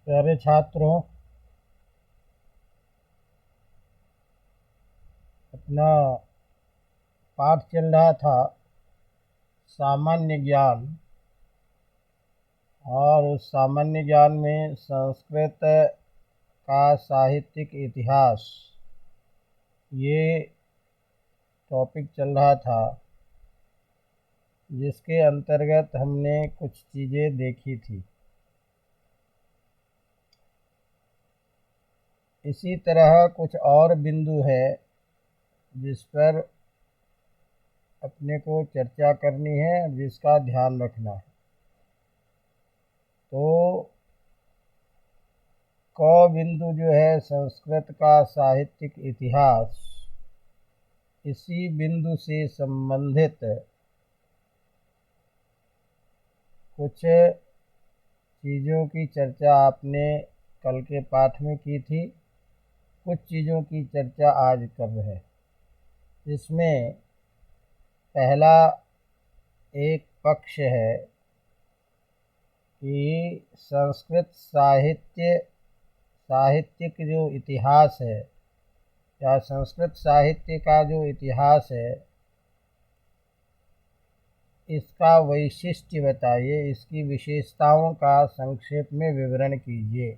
प्यारे छात्रों, अपना पाठ चल रहा था सामान्य ज्ञान। और उस सामान्य ज्ञान में संस्कृत का साहित्यिक इतिहास ये टॉपिक चल रहा था, जिसके अंतर्गत हमने कुछ चीज़ें देखी थी। इसी तरह कुछ और बिंदु है जिस पर अपने को चर्चा करनी है, जिसका ध्यान रखना है। तो क बिंदु जो है संस्कृत का साहित्यिक इतिहास, इसी बिंदु से संबंधित कुछ चीज़ों की चर्चा आपने कल के पाठ में की थी। कुछ चीज़ों की चर्चा आज कर रहे हैं। इसमें पहला एक पक्ष है कि संस्कृत साहित्यिक जो इतिहास है, या संस्कृत साहित्य का जो इतिहास है, इसका वैशिष्ट्य बताइए, इसकी विशेषताओं का संक्षेप में विवरण कीजिए।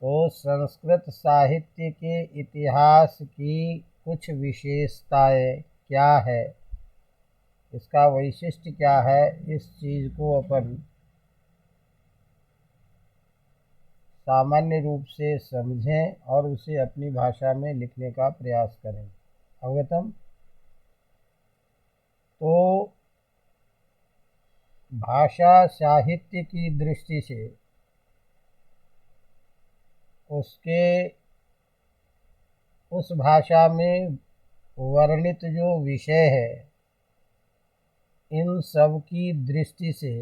तो संस्कृत साहित्य के इतिहास की कुछ विशेषताएं क्या है, इसका वैशिष्ट्य क्या है, इस चीज़ को अपन सामान्य रूप से समझें और उसे अपनी भाषा में लिखने का प्रयास करें। अवगतम। तो भाषा साहित्य की दृष्टि से उस भाषा में वर्णित जो विषय है, इन सब की दृष्टि से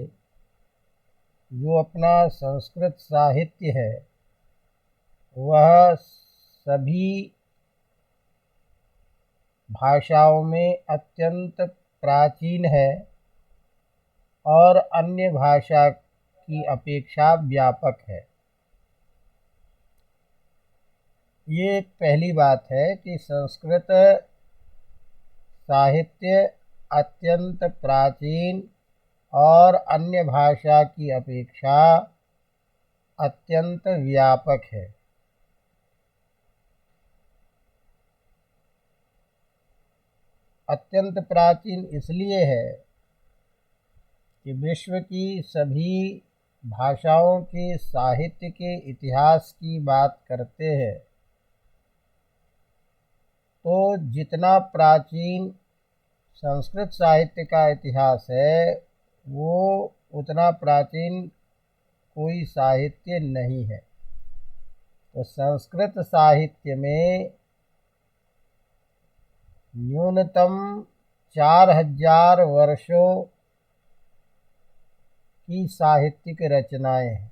जो अपना संस्कृत साहित्य है, वह सभी भाषाओं में अत्यंत प्राचीन है और अन्य भाषा की अपेक्षा व्यापक है। ये पहली बात है कि संस्कृत साहित्य अत्यंत प्राचीन और अन्य भाषा की अपेक्षा अत्यंत व्यापक है। अत्यंत प्राचीन इसलिए है कि विश्व की सभी भाषाओं के साहित्य के इतिहास की बात करते हैं तो जितना प्राचीन संस्कृत साहित्य का इतिहास है, वो उतना प्राचीन कोई साहित्य नहीं है। तो संस्कृत साहित्य में न्यूनतम 4000 वर्षों की साहित्यिक रचनाएं हैं।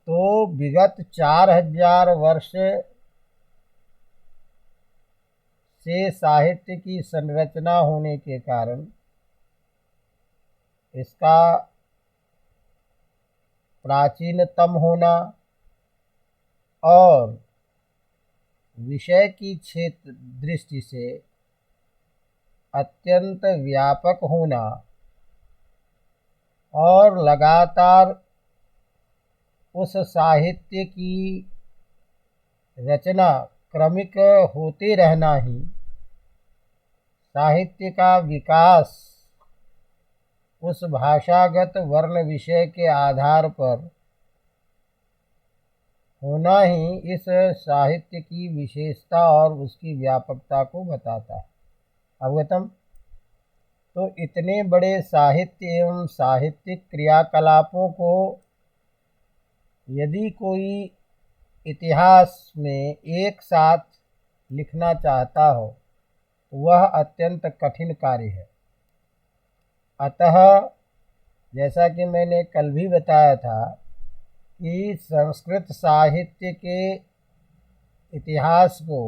तो विगत 4000 वर्ष से साहित्य की संरचना होने के कारण इसका प्राचीनतम होना और विषय की क्षेत्र दृष्टि से अत्यंत व्यापक होना और लगातार उस साहित्य की रचना क्रमिक होते रहना ही साहित्य का विकास उस भाषागत वर्ण विषय के आधार पर होना ही इस साहित्य की विशेषता और उसकी व्यापकता को बताता है। अवगतम। तो इतने बड़े साहित्य एवं साहित्यिक क्रियाकलापों को यदि कोई इतिहास में एक साथ लिखना चाहता हो, तो वह अत्यंत कठिन कार्य है। अतः जैसा कि मैंने कल भी बताया था कि संस्कृत साहित्य के इतिहास को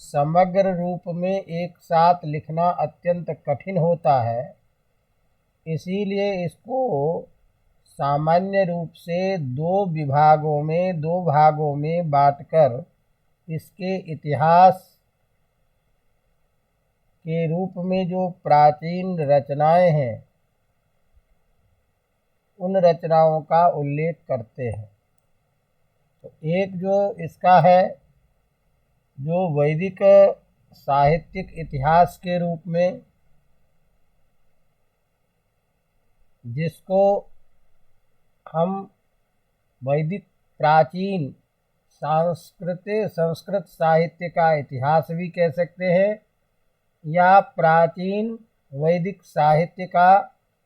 समग्र रूप में एक साथ लिखना अत्यंत कठिन होता है। इसीलिए इसको सामान्य रूप से दो भागों में बांटकर इसके इतिहास के रूप में जो प्राचीन रचनाएं हैं उन रचनाओं का उल्लेख करते हैं। तो एक जो इसका है जो वैदिक साहित्यिक इतिहास के रूप में, जिसको हम वैदिक प्राचीन संस्कृत साहित्य का इतिहास भी कह सकते हैं या प्राचीन वैदिक साहित्य का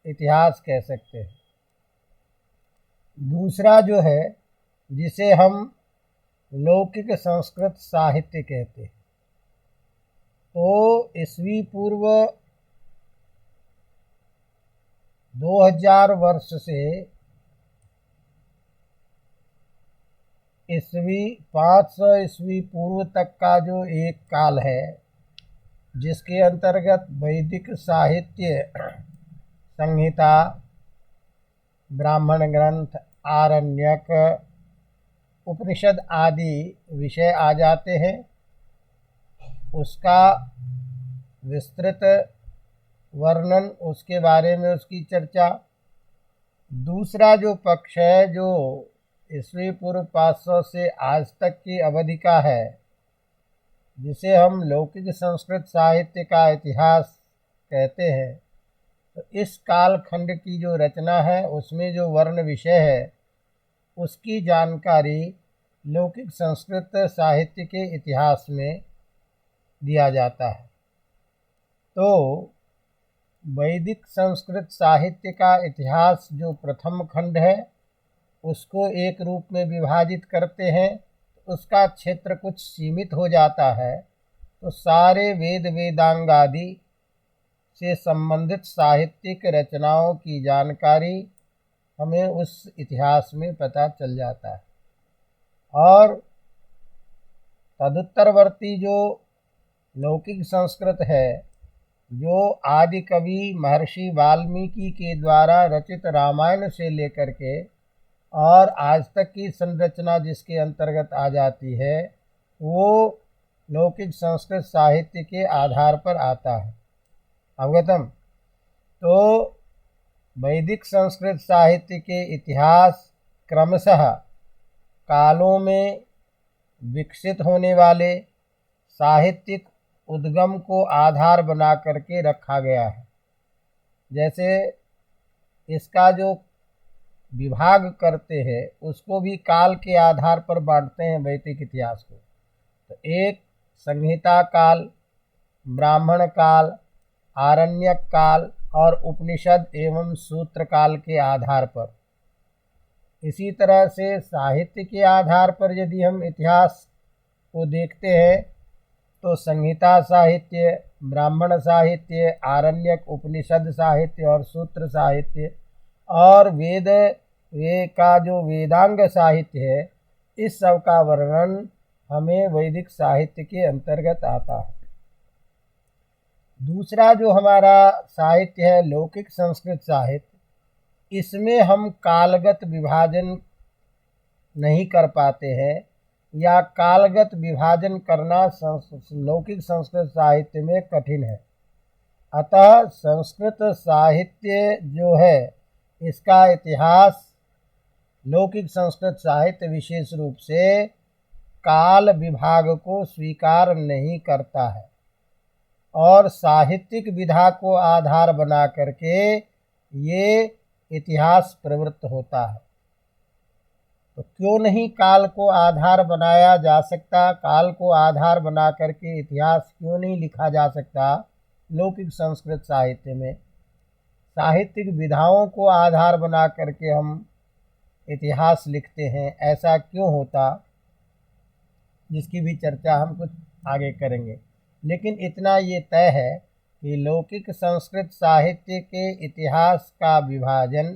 इतिहास कह सकते हैं। दूसरा जो है जिसे हम लौकिक संस्कृत साहित्य कहते हैं, तो ईस्वी पूर्व 2000 वर्ष से ईस्वी 500 ईस्वी पूर्व तक का जो एक काल है, जिसके अंतर्गत वैदिक साहित्य संहिता, ब्राह्मण ग्रंथ, आरण्यक, उपनिषद आदि विषय आ जाते हैं, उसका विस्तृत वर्णन, उसके बारे में उसकी चर्चा। दूसरा जो पक्ष है जो ईस्वी पूर्व 500 से आज तक की अवधि का है, जिसे हम लौकिक संस्कृत साहित्य का इतिहास कहते हैं, तो इस कालखंड की जो रचना है उसमें जो वर्ण विषय है उसकी जानकारी लौकिक संस्कृत साहित्य के इतिहास में दिया जाता है। तो वैदिक संस्कृत साहित्य का इतिहास जो प्रथम खंड है उसको एक रूप में विभाजित करते हैं, उसका क्षेत्र कुछ सीमित हो जाता है। तो सारे वेद वेदांग आदि से संबंधित साहित्यिक रचनाओं की जानकारी हमें उस इतिहास में पता चल जाता है। और तदुत्तरवर्ती जो लौकिक संस्कृत है, जो आदि कवि महर्षि वाल्मीकि के द्वारा रचित रामायण से लेकर के और आज तक की संरचना जिसके अंतर्गत आ जाती है, वो लौकिक संस्कृत साहित्य के आधार पर आता है। अवगतम। तो वैदिक संस्कृत साहित्य के इतिहास क्रमशः कालों में विकसित होने वाले साहित्यिक उद्गम को आधार बना करके रखा गया है। जैसे इसका जो विभाग करते हैं उसको भी काल के आधार पर बांटते हैं वैदिक इतिहास को। तो एक संहिता काल, ब्राह्मण काल, आरण्यक काल और उपनिषद एवं सूत्र काल के आधार पर। इसी तरह से साहित्य के आधार पर यदि हम इतिहास को देखते हैं तो संहिता साहित्य, ब्राह्मण साहित्य, आरण्यक, उपनिषद साहित्य और सूत्र साहित्य और वेद का जो वेदांग साहित्य है, इस सब का वर्णन हमें वैदिक साहित्य के अंतर्गत आता है। दूसरा जो हमारा साहित्य है लौकिक संस्कृत साहित्य, इसमें हम कालगत विभाजन नहीं कर पाते हैं या कालगत विभाजन करना लौकिक संस्कृत साहित्य में कठिन है। अतः संस्कृत साहित्य जो है इसका इतिहास लौकिक संस्कृत साहित्य विशेष रूप से काल विभाग को स्वीकार नहीं करता है और साहित्यिक विधा को आधार बना करके ये इतिहास प्रवृत्त होता है। तो क्यों नहीं काल को आधार बनाया जा सकता, काल को आधार बना करके इतिहास क्यों नहीं लिखा जा सकता लौकिक संस्कृत साहित्य में? साहित्यिक विधाओं को आधार बना करके हम इतिहास लिखते हैं, ऐसा क्यों होता, जिसकी भी चर्चा हम कुछ आगे करेंगे। लेकिन इतना ये तय है कि लौकिक संस्कृत साहित्य के इतिहास का विभाजन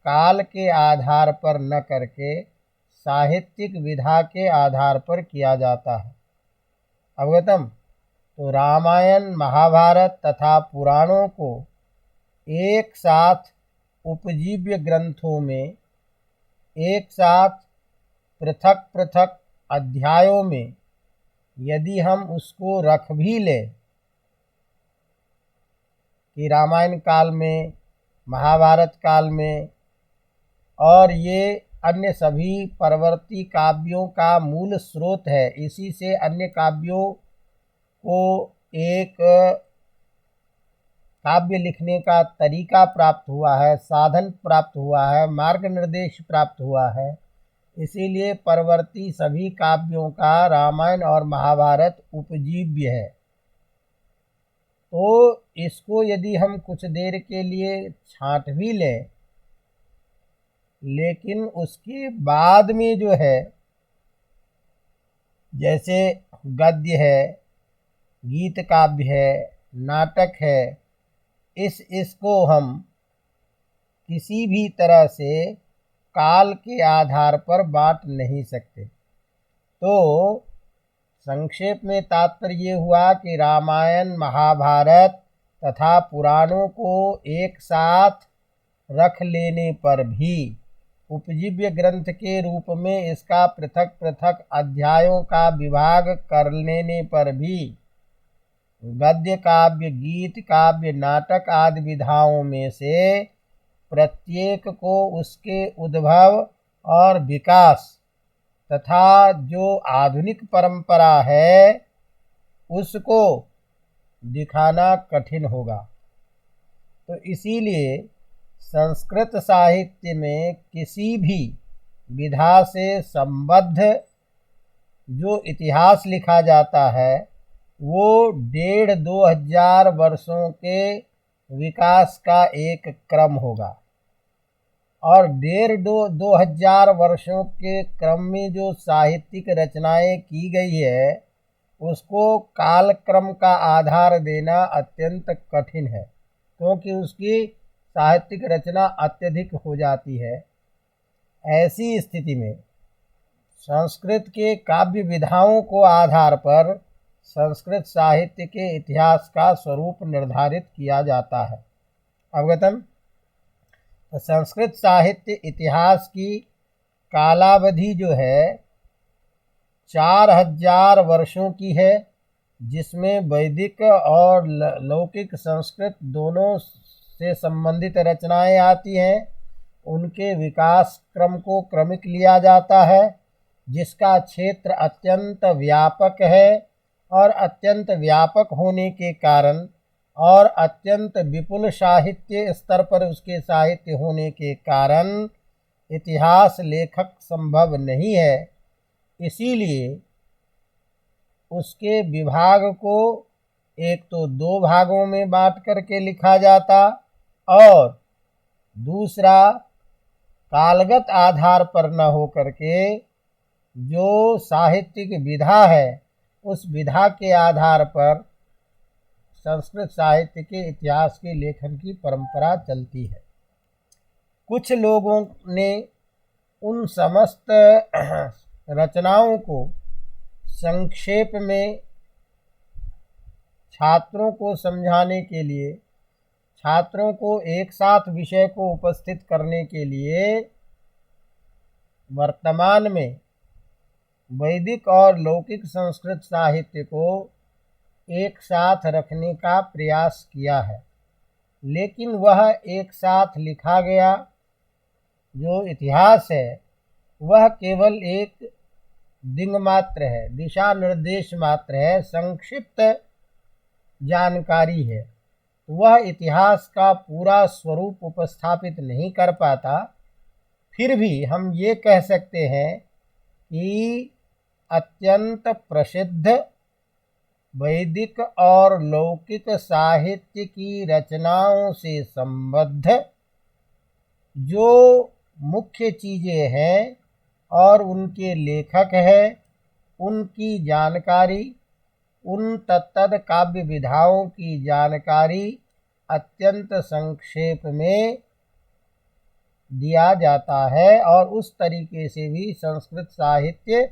काल के आधार पर न करके साहित्यिक विधा के आधार पर किया जाता है। अवगतम। तो रामायण, महाभारत तथा पुराणों को एक साथ उपजीव्य ग्रंथों में एक साथ पृथक पृथक अध्यायों में यदि हम उसको रख भी लें कि रामायण काल में, महाभारत काल में और ये अन्य सभी परवर्ती काव्यों का मूल स्रोत है, इसी से अन्य काव्यों को एक काव्य लिखने का तरीका प्राप्त हुआ है, साधन प्राप्त हुआ है, मार्ग निर्देश प्राप्त हुआ है। इसीलिए परवर्ती सभी काव्यों का रामायण और महाभारत उपजीव्य है। तो इसको यदि हम कुछ देर के लिए छांट भी लें, लेकिन उसके बाद में जो है, जैसे गद्य है, गीत काव्य है, नाटक है, इसको हम किसी भी तरह से काल के आधार पर बांट नहीं सकते। तो संक्षेप में तात्पर्य ये हुआ कि रामायण, महाभारत तथा पुराणों को एक साथ रख लेने पर भी, उपजीव्य ग्रंथ के रूप में इसका पृथक पृथक अध्यायों का विभाग कर लेने पर भी गद्य काव्य, गीत काव्य, नाटक आदि विधाओं में से प्रत्येक को उसके उद्भव और विकास तथा जो आधुनिक परंपरा है उसको दिखाना कठिन होगा। तो इसीलिए संस्कृत साहित्य में किसी भी विधा से संबद्ध जो इतिहास लिखा जाता है वो 1,500-2,000 वर्षों के विकास का एक क्रम होगा। और 1,500-2,000 वर्षों के क्रम में जो साहित्यिक रचनाएं की गई है उसको कालक्रम का आधार देना अत्यंत कठिन है, क्योंकि उसकी साहित्यिक रचना अत्यधिक हो जाती है। ऐसी स्थिति में संस्कृत के काव्य विधाओं को आधार पर संस्कृत साहित्य के इतिहास का स्वरूप निर्धारित किया जाता है। अवगतम? तो संस्कृत साहित्य इतिहास की कालावधि जो है 4,000 वर्षों की है, जिसमें वैदिक और लौकिक संस्कृत दोनों से संबंधित रचनाएं आती हैं। उनके विकास क्रम को क्रमिक लिया जाता है, जिसका क्षेत्र अत्यंत व्यापक है और अत्यंत व्यापक होने के कारण और अत्यंत विपुल साहित्य स्तर पर उसके साहित्य होने के कारण इतिहास लेखक संभव नहीं है। इसीलिए उसके विभाग को एक तो 2 भागों में बांट करके लिखा जाता और दूसरा कालगत आधार पर न हो करके जो साहित्यिक विधा है उस विधा के आधार पर संस्कृत साहित्य के इतिहास के लेखन की परंपरा चलती है। कुछ लोगों ने उन समस्त रचनाओं को संक्षेप में छात्रों को समझाने के लिए, छात्रों को एक साथ विषय को उपस्थित करने के लिए वर्तमान में वैदिक और लौकिक संस्कृत साहित्य को एक साथ रखने का प्रयास किया है। लेकिन वह एक साथ लिखा गया जो इतिहास है वह केवल एक दिंग मात्र है, दिशा निर्देश मात्र है, संक्षिप्त जानकारी है। वह इतिहास का पूरा स्वरूप उपस्थापित नहीं कर पाता। फिर भी हम ये कह सकते हैं कि अत्यंत प्रसिद्ध वैदिक और लौकिक साहित्य की रचनाओं से संबद्ध जो मुख्य चीज़ें हैं और उनके लेखक हैं, उनकी जानकारी, उन तत्तद काव्य विधाओं की जानकारी अत्यंत संक्षेप में दिया जाता है और उस तरीके से भी संस्कृत साहित्य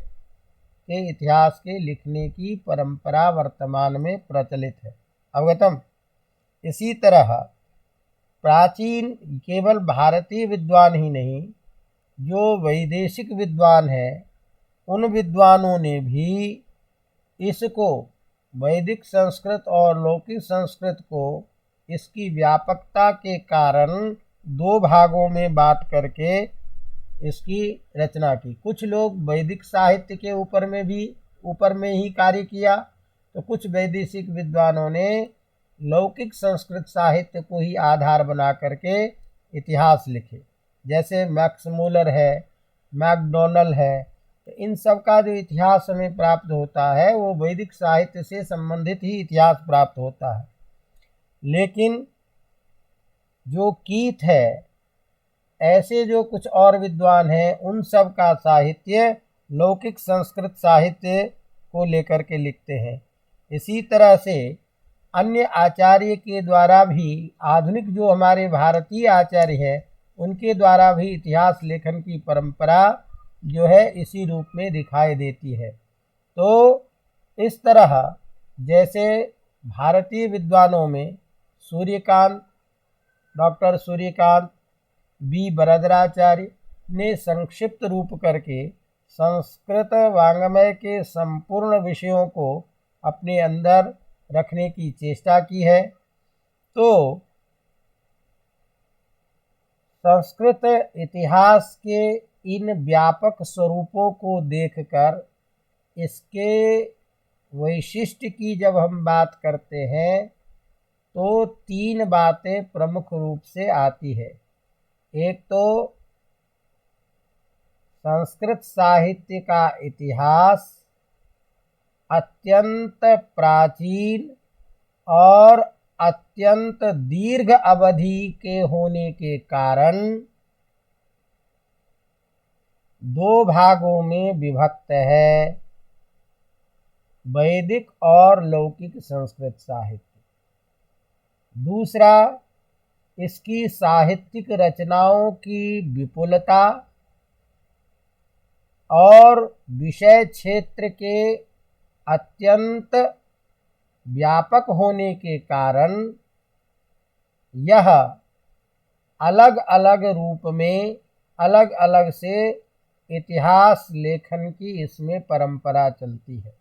के इतिहास के लिखने की परंपरा वर्तमान में प्रचलित है। अवगतम? इसी तरह प्राचीन केवल भारतीय विद्वान ही नहीं, जो वैदेशिक विद्वान हैं, उन विद्वानों ने भी इसको, वैदिक संस्कृत और लौकिक संस्कृत को, इसकी व्यापकता के कारण दो भागों में बांट करके इसकी रचना की। कुछ लोग वैदिक साहित्य के ऊपर में ही कार्य किया, तो कुछ वैदेशिक विद्वानों ने लौकिक संस्कृत साहित्य को ही आधार बना करके इतिहास लिखे, जैसे मैक्स मूलर है, मैकडोनल है। तो इन सब का जो इतिहास हमें प्राप्त होता है वो वैदिक साहित्य से संबंधित ही इतिहास प्राप्त होता है। लेकिन जो कीथ है, ऐसे जो कुछ और विद्वान हैं, उन सब का साहित्य लौकिक संस्कृत साहित्य को लेकर के लिखते हैं। इसी तरह से अन्य आचार्य के द्वारा भी, आधुनिक जो हमारे भारतीय आचार्य हैं, उनके द्वारा भी इतिहास लेखन की परंपरा जो है इसी रूप में दिखाई देती है। तो इस तरह जैसे भारतीय विद्वानों में सूर्यकांत, डॉक्टर सूर्यकांत, बी बरदराचार्य ने संक्षिप्त रूप करके संस्कृत वाङ्मय के संपूर्ण विषयों को अपने अंदर रखने की चेष्टा की है। तो संस्कृत इतिहास के इन व्यापक स्वरूपों को देखकर इसके वैशिष्ट्य की जब हम बात करते हैं तो तीन बातें प्रमुख रूप से आती है। एक तो संस्कृत साहित्य का इतिहास अत्यंत प्राचीन और अत्यंत दीर्घ अवधि के होने के कारण दो भागों में विभक्त है, वैदिक और लौकिक संस्कृत साहित्य। दूसरा, इसकी साहित्यिक रचनाओं की विपुलता और विषय क्षेत्र के अत्यंत व्यापक होने के कारण यह अलग अलग रूप में, अलग अलग से इतिहास लेखन की इसमें परंपरा चलती है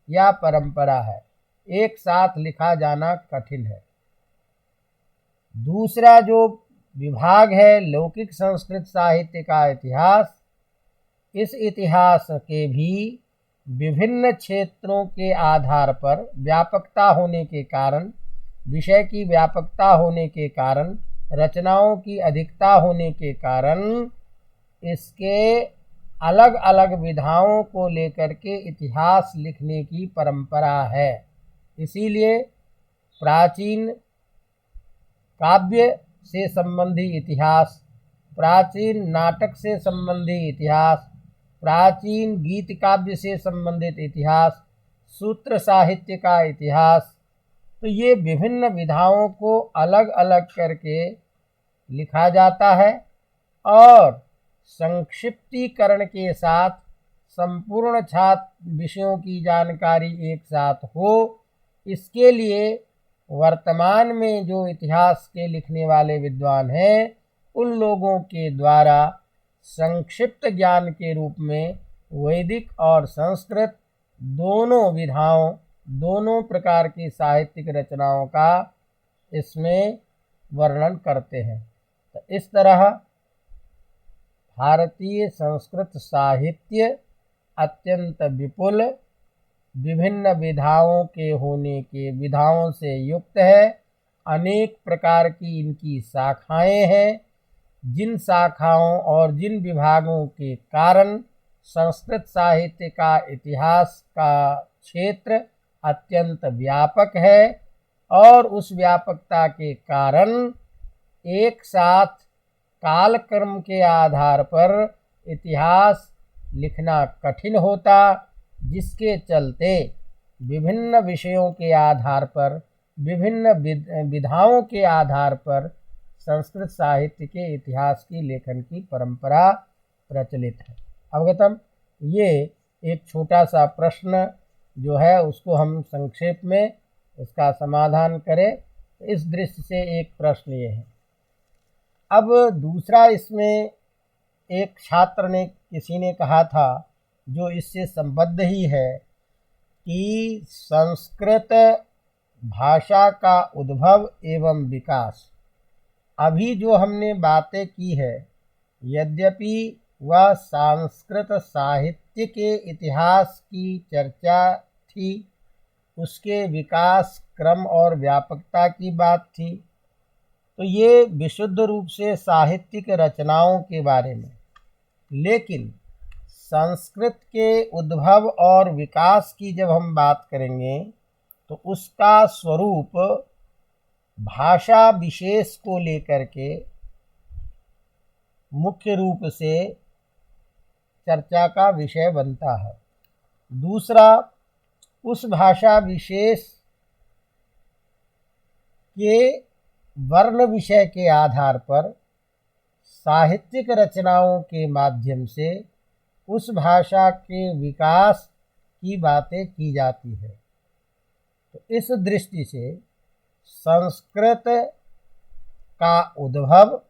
या परंपरा है, एक साथ लिखा जाना कठिन है। दूसरा जो विभाग है लौकिक संस्कृत साहित्य का इतिहास, इस इतिहास के भी विभिन्न क्षेत्रों के आधार पर व्यापकता होने के कारण, विषय की व्यापकता होने के कारण, रचनाओं की अधिकता होने के कारण इसके अलग अलग विधाओं को लेकर के इतिहास लिखने की परंपरा है। इसीलिए प्राचीन काव्य से संबंधी इतिहास, प्राचीन नाटक से संबंधी इतिहास, प्राचीन गीत काव्य से संबंधित इतिहास, सूत्र साहित्य का इतिहास, तो ये विभिन्न विधाओं को अलग अलग करके लिखा जाता है और संक्षिप्तीकरण के साथ संपूर्ण छात्र विषयों की जानकारी एक साथ हो, इसके लिए वर्तमान में जो इतिहास के लिखने वाले विद्वान हैं, उन लोगों के द्वारा संक्षिप्त ज्ञान के रूप में वैदिक और संस्कृत दोनों विधाओं, दोनों प्रकार की साहित्यिक रचनाओं का इसमें वर्णन करते हैं। तो इस तरह भारतीय संस्कृत साहित्य अत्यंत विपुल, विभिन्न विधाओं से युक्त है। अनेक प्रकार की इनकी शाखाएं हैं, जिन शाखाओं और जिन विभागों के कारण संस्कृत साहित्य का इतिहास का क्षेत्र अत्यंत व्यापक है और उस व्यापकता के कारण एक साथ कालक्रम के आधार पर इतिहास लिखना कठिन होता, जिसके चलते विभिन्न विषयों के आधार पर, विभिन्न विधाओं के आधार पर संस्कृत साहित्य के इतिहास की लेखन की परंपरा प्रचलित है। अवगतम, ये एक छोटा सा प्रश्न जो है उसको हम संक्षेप में इसका समाधान करें। इस दृष्टि से एक प्रश्न ये है अब दूसरा इसमें एक छात्र ने किसी ने कहा था जो इससे संबद्ध ही है कि संस्कृत भाषा का उद्भव एवं विकास। अभी जो हमने बातें की है, यद्यपि वह संस्कृत साहित्य के इतिहास की चर्चा थी, उसके विकास क्रम और व्यापकता की बात थी, तो ये विशुद्ध रूप से साहित्यिक रचनाओं के बारे में। लेकिन संस्कृत के उद्भव और विकास की जब हम बात करेंगे तो उसका स्वरूप भाषा विशेष को लेकर के मुख्य रूप से चर्चा का विषय बनता है। दूसरा, उस भाषा विशेष के वर्ण विषय के आधार पर साहित्यिक रचनाओं के माध्यम से उस भाषा के विकास की बातें की जाती है। तो इस दृष्टि से संस्कृत का उद्भव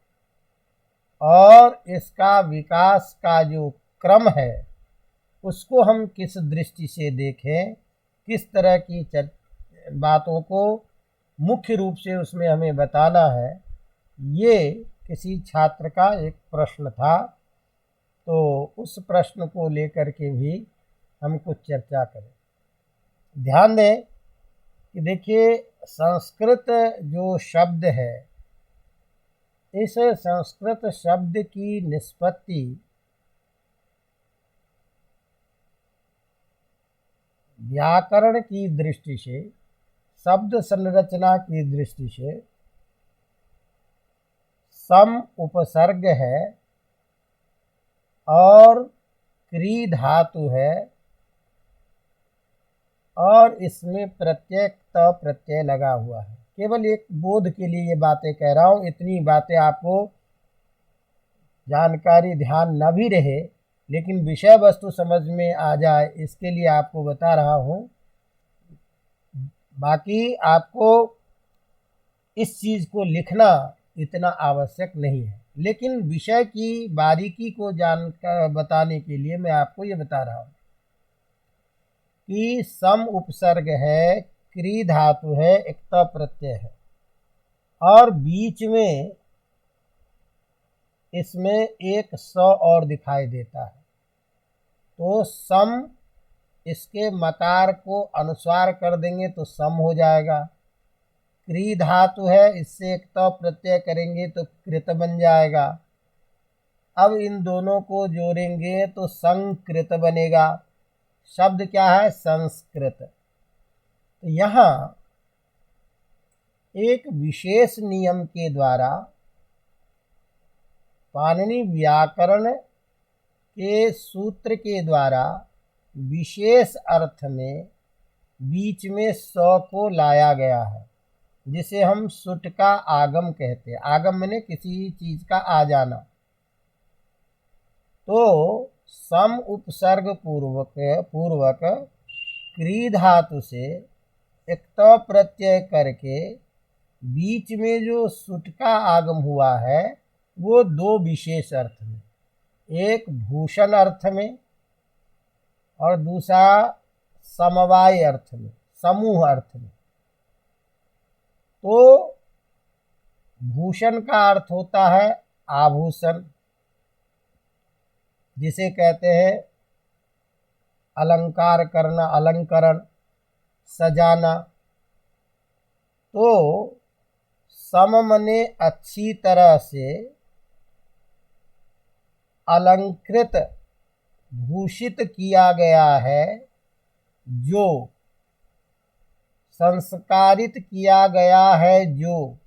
और इसका विकास का जो क्रम है उसको हम किस दृष्टि से देखें, किस तरह की बातों को मुख्य रूप से उसमें हमें बताना है, ये किसी छात्र का एक प्रश्न था। तो उस प्रश्न को लेकर के भी हम कुछ चर्चा करें। ध्यान दें कि देखिए, संस्कृत जो शब्द है, इस संस्कृत शब्द की निष्पत्ति व्याकरण की दृष्टि से, शब्द संरचना की दृष्टि से सम उपसर्ग है और क्री धातु है और इसमें प्रत्यय त प्रत्यय लगा हुआ है। केवल एक बोध के लिए ये बातें कह रहा हूँ, इतनी बातें आपको जानकारी ध्यान न भी रहे लेकिन विषय वस्तु समझ में आ जाए, इसके लिए आपको बता रहा हूँ। बाकी आपको इस चीज़ को लिखना इतना आवश्यक नहीं है, लेकिन विषय की बारीकी को जानकर बताने के लिए मैं आपको ये बता रहा हूँ कि सम उपसर्ग है, क्री धातु है, एक त प्रत्यय है और बीच में इसमें एक स और दिखाई देता है। तो सम, इसके मकार को अनुस्वार कर देंगे तो सम हो जाएगा। क्री धातु है, इससे एक त प्रत्यय करेंगे तो कृत बन जाएगा। अब इन दोनों को जोड़ेंगे तो संकृत बनेगा। शब्द क्या है? संस्कृत। तो यहाँ एक विशेष नियम के द्वारा पाणिनि व्याकरण के सूत्र के द्वारा विशेष अर्थ में बीच में स को लाया गया है, जिसे हम सुट का आगम कहते हैं। आगम माने किसी चीज का आ जाना। तो सम उपसर्ग पूर्वक क्री धातु से एक त प्रत्यय करके बीच में जो सुट का आगम हुआ है वो दो विशेष अर्थ में, एक भूषण अर्थ में और दूसरा समवाय अर्थ में, समूह अर्थ में। तो भूषण का अर्थ होता है आभूषण, जिसे कहते हैं अलंकार करना, अलंकरण, सजाना। तो सम मने अच्छी तरह से अलंकृत, भूषित किया गया है, जो संस्कारित किया गया है, जो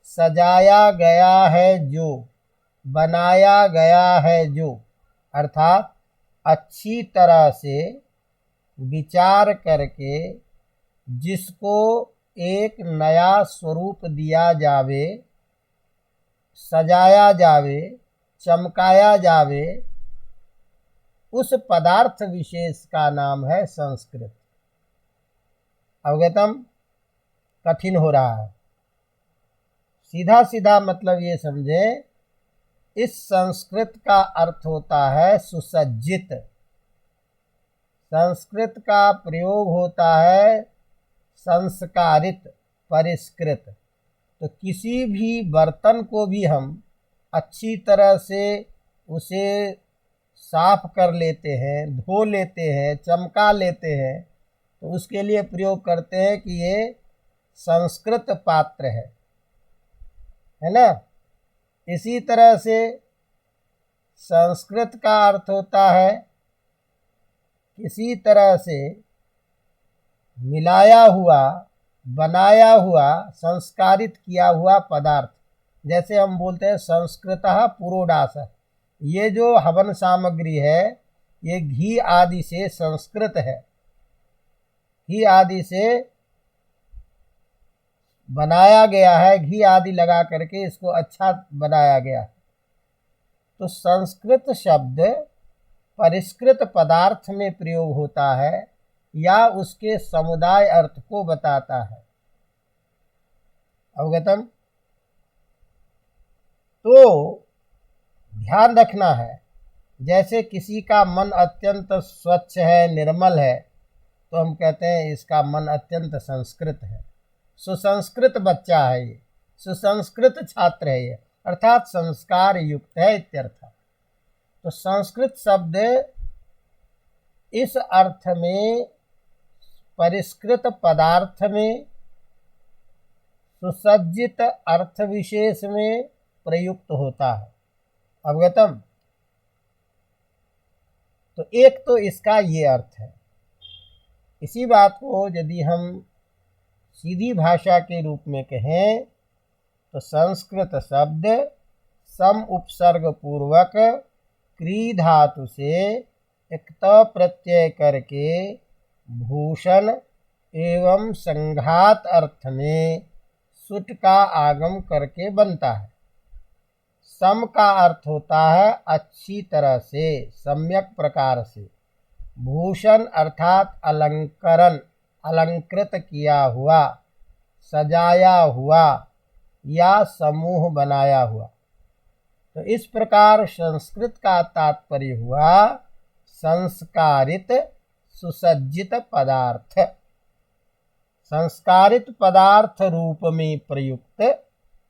सजाया गया है, जो बनाया गया है, जो अर्थात अच्छी तरह से विचार करके जिसको एक नया स्वरूप दिया जावे, सजाया जावे, चमकाया जावे, उस पदार्थ विशेष का नाम है संस्कृत। अवगतम? कठिन हो रहा है। सीधा सीधा मतलब ये समझें इस संस्कृत का अर्थ होता है सुसज्जित। संस्कृत का प्रयोग होता है संस्कारित, परिष्कृत। तो किसी भी बर्तन को भी हम अच्छी तरह से उसे साफ कर लेते हैं, धो लेते हैं, चमका लेते हैं, तो उसके लिए प्रयोग करते हैं कि ये संस्कृत पात्र है ना। इसी तरह से संस्कृत का अर्थ होता है किसी तरह से मिलाया हुआ, बनाया हुआ, संस्कारित किया हुआ पदार्थ। जैसे हम बोलते हैं संस्कृतः पुरोडासः, ये जो हवन सामग्री है ये घी आदि से संस्कृत है, घी आदि से बनाया गया है, घी आदि लगा करके इसको अच्छा बनाया गया। तो संस्कृत शब्द परिष्कृत पदार्थ में प्रयोग होता है या उसके समुदाय अर्थ को बताता है। अवगतम? तो ध्यान रखना है, जैसे किसी का मन अत्यंत स्वच्छ है, निर्मल है, तो हम कहते हैं इसका मन अत्यंत संस्कृत है, सुसंस्कृत बच्चा है ये, सुसंस्कृत छात्र है ये, अर्थात संस्कार युक्त है इत्यर्थ। तो संस्कृत शब्द इस अर्थ में, परिष्कृत पदार्थ में, सुसज्जित अर्थ विशेष में प्रयुक्त होता है। अवगतम? तो एक तो इसका ये अर्थ है। इसी बात को यदि हम सीधी भाषा के रूप में कहें तो संस्कृत शब्द सम उपसर्ग पूर्वक क्री धातु से एक त प्रत्यय करके भूषण एवं संघात अर्थ में सुट का आगम करके बनता है। सम का अर्थ होता है अच्छी तरह से, सम्यक प्रकार से। भूषण अर्थात अलंकरण, अलंकृत किया हुआ, सजाया हुआ या समूह बनाया हुआ। तो इस प्रकार संस्कृत का तात्पर्य हुआ संस्कारित, सुसज्जित पदार्थ। संस्कारित पदार्थ रूप में प्रयुक्त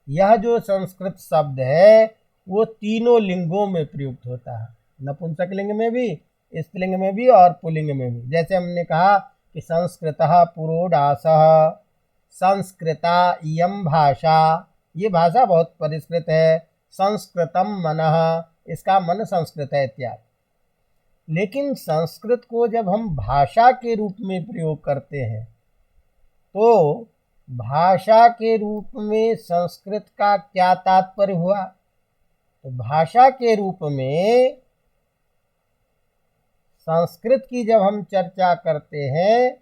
यह जो संस्कृत शब्द है वो तीनों लिंगों में प्रयुक्त होता है, नपुंसक लिंग में भी, स्त्रीलिंग में भी और पुल्लिंग में भी। जैसे हमने कहा कि संस्कृतः पुरोडासः, संस्कृता इयं भाषा, ये भाषा बहुत परिष्कृत है। संस्कृतम मनः, इसका मन संस्कृत है इत्यादि। लेकिन संस्कृत को जब हम भाषा के रूप में प्रयोग करते हैं तो भाषा के रूप में संस्कृत का क्या तात्पर्य हुआ? तो भाषा के रूप में संस्कृत की जब हम चर्चा करते हैं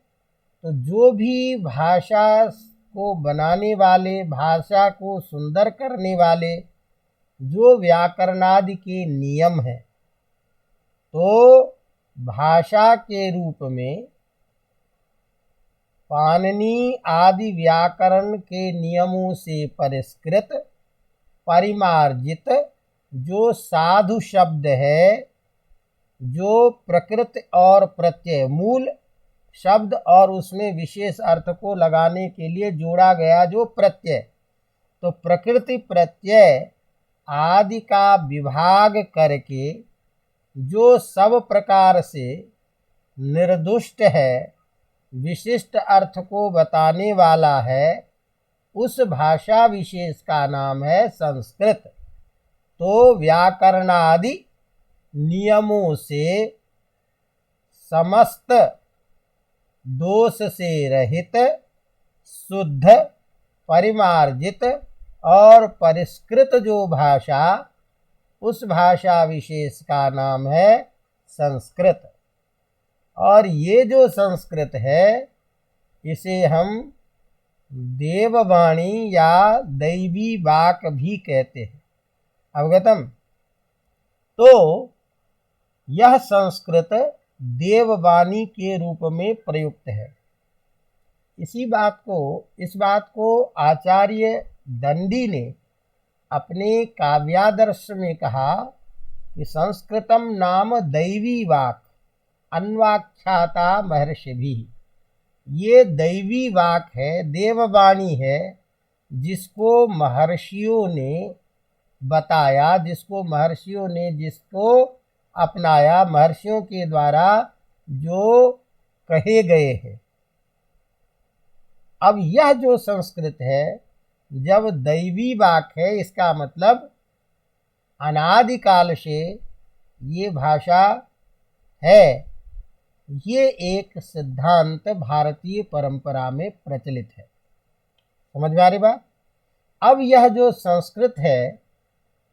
तो जो भी भाषा को बनाने वाले, भाषा को सुंदर करने वाले जो व्याकरणादि के नियम हैं, तो भाषा के रूप में पाणिनि आदि व्याकरण के नियमों से परिष्कृत, परिमार्जित जो साधु शब्द है, जो प्रकृति और प्रत्यय, मूल शब्द और उसमें विशेष अर्थ को लगाने के लिए जोड़ा गया जो प्रत्यय, तो प्रकृति प्रत्यय आदि का विभाग करके जो सब प्रकार से निर्दुष्ट है, विशिष्ट अर्थ को बताने वाला है, उस भाषा विशेष का नाम है संस्कृत। तो व्याकरणादि नियमों से समस्त दोष से रहित, शुद्ध, परिमार्जित और परिष्कृत जो भाषा, उस भाषा विशेष का नाम है संस्कृत। और ये जो संस्कृत है इसे हम देववाणी या दैवी वाक भी कहते हैं। अवगतम? तो यह संस्कृत देववाणी के रूप में प्रयुक्त है। इस बात को आचार्य दंडी ने अपने काव्यादर्श में कहा कि संस्कृतम नाम दैवी वाक अन्वाख्याता महर्षि भी। ये दैवी वाक है, देववाणी है, जिसको महर्षियों ने बताया, जिसको अपनाया, महर्षियों के द्वारा जो कहे गए हैं। अब यह जो संस्कृत है, जब दैवी वाक है, इसका मतलब अनादिकाल से ये भाषा है, ये एक सिद्धांत भारतीय परंपरा में प्रचलित है। समझ में आ रही बात? अब यह जो संस्कृत है,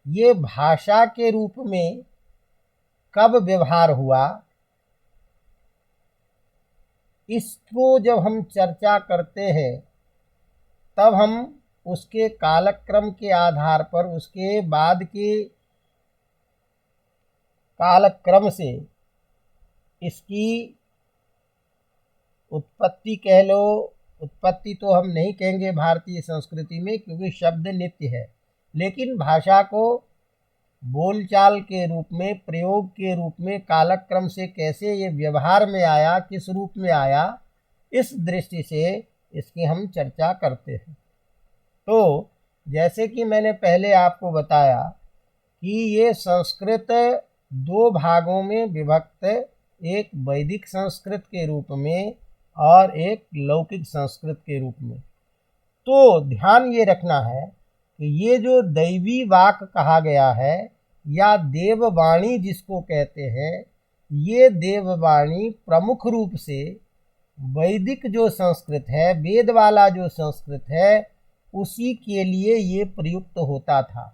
ये भाषा के रूप में कब व्यवहार हुआ, इसको जब हम चर्चा करते हैं तब हम उसके कालक्रम के आधार पर, उसके बाद के कालक्रम से इसकी उत्पत्ति कह लो, उत्पत्ति तो हम नहीं कहेंगे भारतीय संस्कृति में क्योंकि शब्द नित्य है, लेकिन भाषा को बोलचाल के रूप में, प्रयोग के रूप में, कालक्रम से कैसे ये व्यवहार में आया, किस रूप में आया, इस दृष्टि से इसकी हम चर्चा करते हैं। तो जैसे कि मैंने पहले आपको बताया कि ये संस्कृत दो भागों में विभक्त, एक वैदिक संस्कृत के रूप में और एक लौकिक संस्कृत के रूप में। तो ध्यान ये रखना है कि ये जो दैवी वाक कहा गया है या देववाणी जिसको कहते हैं, ये देववाणी प्रमुख रूप से वैदिक जो संस्कृत है, वेद वाला जो संस्कृत है, उसी के लिए ये प्रयुक्त होता था।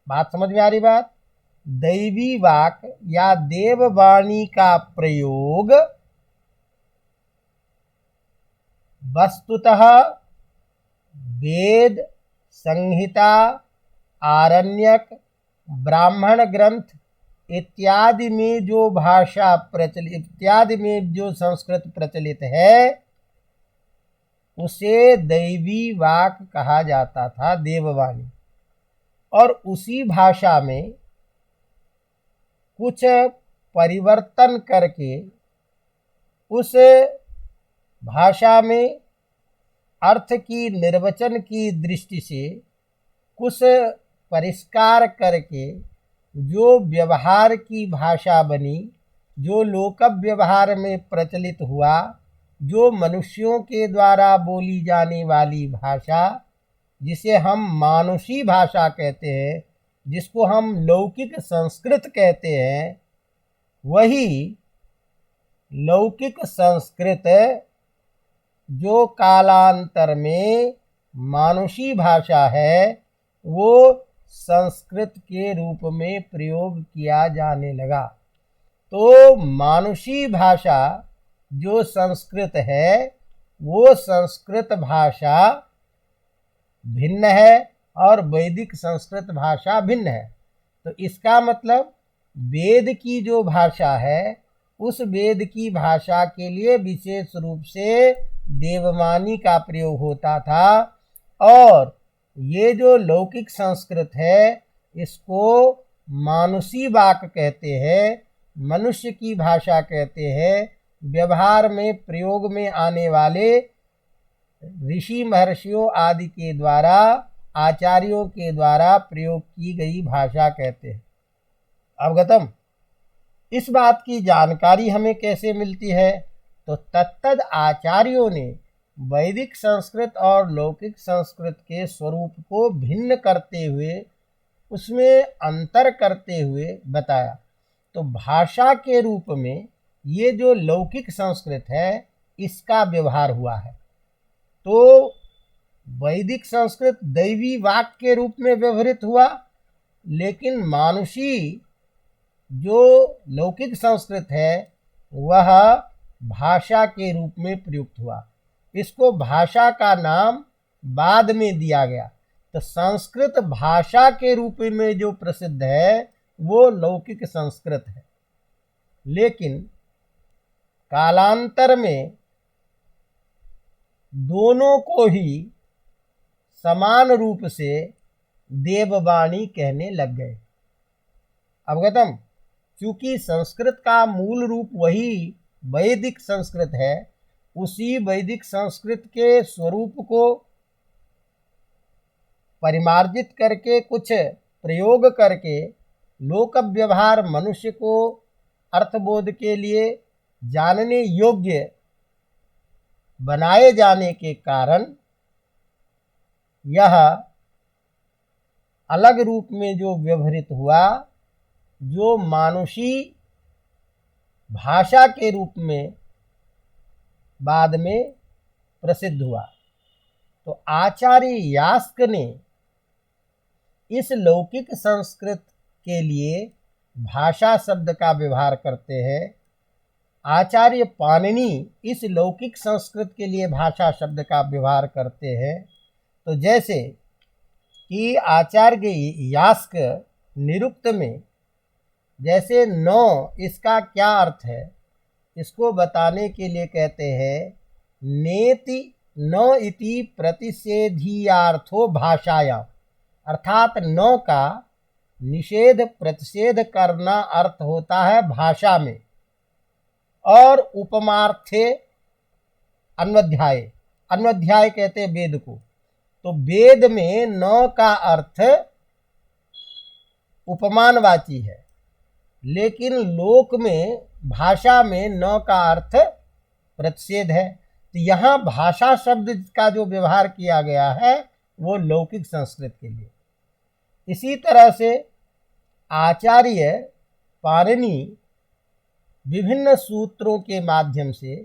बात समझ में आ रही बात? दैवी वाक या देववाणी का प्रयोग वस्तुतः वेद, संहिता, आरण्यक, ब्राह्मण ग्रंथ इत्यादि में जो भाषा प्रचलित, इत्यादि में जो संस्कृत प्रचलित है, उसे दैवी वाक कहा जाता था, देववाणी। और उसी भाषा में कुछ परिवर्तन करके उस भाषा में अर्थ की निर्वचन की दृष्टि से कुछ परिष्कार करके जो व्यवहार की भाषा बनी, जो लोक व्यवहार में प्रचलित हुआ, जो मनुष्यों के द्वारा बोली जाने वाली भाषा, जिसे हम मानुषी भाषा कहते हैं, जिसको हम लौकिक संस्कृत कहते हैं, वही लौकिक संस्कृत जो कालांतर में मानुषी भाषा है, वो संस्कृत के रूप में प्रयोग किया जाने लगा। तो मानुषी भाषा जो संस्कृत है, वो संस्कृत भाषा भिन्न है और वैदिक संस्कृत भाषा भिन्न है। तो इसका मतलब वेद की जो भाषा है, उस वेद की भाषा के लिए विशेष रूप से देववाणी का प्रयोग होता था, और ये जो लौकिक संस्कृत है, इसको मानुषी वाक कहते हैं, मनुष्य की भाषा कहते हैं। व्यवहार में, प्रयोग में आने वाले ऋषि महर्षियों आदि के द्वारा, आचार्यों के द्वारा प्रयोग की गई भाषा कहते हैं। अवगतम? इस बात की जानकारी हमें कैसे मिलती है? तो तत्तद आचार्यों ने वैदिक संस्कृत और लौकिक संस्कृत के स्वरूप को भिन्न करते हुए, उसमें अंतर करते हुए बताया। तो भाषा के रूप में ये जो लौकिक संस्कृत है, इसका व्यवहार हुआ है। तो वैदिक संस्कृत दैवी वाक के रूप में व्यवहृत हुआ, लेकिन मानुषी जो लौकिक संस्कृत है, वह भाषा के रूप में प्रयुक्त हुआ। इसको भाषा का नाम बाद में दिया गया। तो संस्कृत भाषा के रूप में जो प्रसिद्ध है, वो लौकिक संस्कृत है। लेकिन कालांतर में दोनों को ही समान रूप से देववाणी कहने लग गए। अवगतम? चूंकि संस्कृत का मूल रूप वही वैदिक संस्कृत है, उसी वैदिक संस्कृत के स्वरूप को परिमार्जित करके कुछ प्रयोग करके लोक व्यवहार मनुष्य को अर्थबोध के लिए जानने योग्य बनाए जाने के कारण यह अलग रूप में जो व्यवहृत हुआ, जो मानुषी भाषा के रूप में बाद में प्रसिद्ध हुआ। तो आचार्य यास्क ने इस लौकिक संस्कृत के लिए भाषा शब्द का व्यवहार करते हैं, आचार्य पाणिनि इस लौकिक संस्कृत के लिए भाषा शब्द का व्यवहार करते हैं। तो जैसे कि आचार्य यास्क निरुक्त में जैसे नौ इसका क्या अर्थ है इसको बताने के लिए कहते हैं, नेति नौ इति प्रतिषेधियार्थो भाषायां, अर्थात नौ का निषेध प्रतिषेध करना अर्थ होता है भाषा में, और उपमार्थे अन्वध्याय, अन्वध्याय कहते हैं वेद को। तो वेद में नौ का अर्थ उपमानवाची है, लेकिन लोक में भाषा में नौ का अर्थ प्रतिषेध है। तो यहाँ भाषा शब्द का जो व्यवहार किया गया है वो लौकिक संस्कृत के लिए। इसी तरह से आचार्य पाणिनि विभिन्न सूत्रों के माध्यम से